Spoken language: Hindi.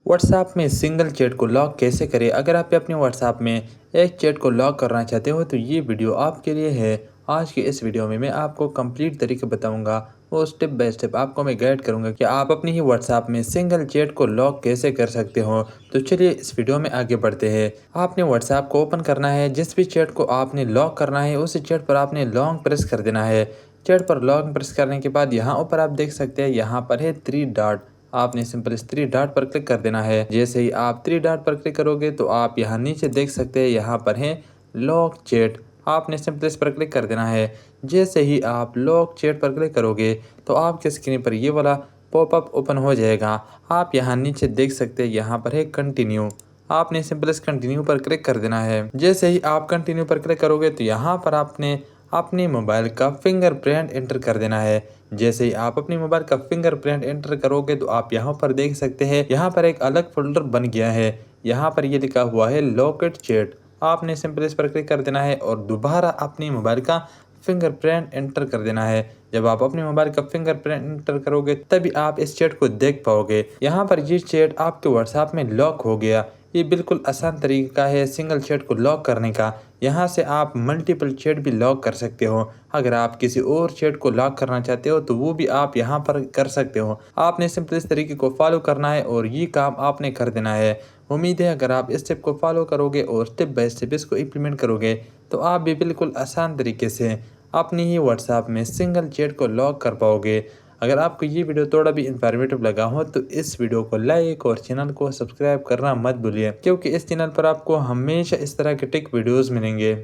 व्हाट्सएप में सिंगल चैट को लॉक कैसे करें। अगर आप अपने व्हाट्सएप में एक चैट को लॉक करना चाहते हो तो ये वीडियो आपके लिए है। आज की इस वीडियो में मैं आपको कंप्लीट तरीके बताऊंगा और स्टेप बाय स्टेप आपको मैं गाइड करूंगा कि आप अपनी ही व्हाट्सएप में सिंगल चैट को लॉक कैसे कर सकते हो। तो चलिए इस वीडियो में आगे बढ़ते हैं। आपने व्हाट्सएप को ओपन करना है। जिस भी चैट को आपने लॉक करना है उस चैट पर आपने लॉन्ग प्रेस कर देना है। चैट पर लॉन्ग प्रेस करने के बाद यहाँ ऊपर आप देख सकते हैं, यहाँ पर है 3 डॉट। आपने सिंपल इस 3 डॉट पर क्लिक कर देना है। जैसे ही आप 3 डॉट पर क्लिक करोगे तो आप यहाँ नीचे देख सकते हैं, यहाँ पर है लॉक चैट। आपने सिंपल इस पर क्लिक कर देना है। जैसे ही आप लॉक चैट पर क्लिक करोगे तो आपके स्क्रीन पर ये वाला पॉपअप ओपन हो जाएगा। आप यहाँ नीचे देख सकते हैं, यहाँ पर है कंटिन्यू। आपने सिंपल इस कंटिन्यू पर क्लिक कर देना है। जैसे ही आप कंटिन्यू पर क्लिक करोगे तो यहाँ पर आपने अपने मोबाइल का फिंगरप्रिंट एंटर कर देना है। जैसे ही आप अपनी मोबाइल का फिंगरप्रिंट एंटर करोगे तो आप यहाँ पर देख सकते हैं, यहाँ पर एक अलग फोल्डर बन गया है। यहाँ पर ये लिखा हुआ है लॉकेट चैट। आपने सिंपल इस पर क्लिक कर देना है और दोबारा अपनी मोबाइल का फिंगरप्रिंट एंटर कर देना है। जब आप अपने मोबाइल का फिंगरप्रिंट एंटर करोगे तभी आप इस चैट को देख पाओगे। यहाँ पर ये चैट आपके व्हाट्सएप में लॉक हो गया। ये बिल्कुल आसान तरीका है सिंगल चैट को लॉक करने का। यहाँ से आप मल्टीपल चैट भी लॉक कर सकते हो। अगर आप किसी और चैट को लॉक करना चाहते हो तो वो भी आप यहाँ पर कर सकते हो। आपने सिंपल इस तरीके को फॉलो करना है और ये काम आपने कर देना है। उम्मीद है अगर आप इस स्टेप को फॉलो करोगे और स्टेप बाय स्टेप इसको इम्प्लीमेंट करोगे तो आप भी बिल्कुल आसान तरीके से अपनी ही व्हाट्सएप में सिंगल चैट को लॉक कर पाओगे। अगर आपको ये वीडियो थोड़ा भी इंफॉर्मेटिव लगा हो तो इस वीडियो को लाइक और चैनल को सब्सक्राइब करना मत भूलिए, क्योंकि इस चैनल पर आपको हमेशा इस तरह के टेक वीडियोस मिलेंगे।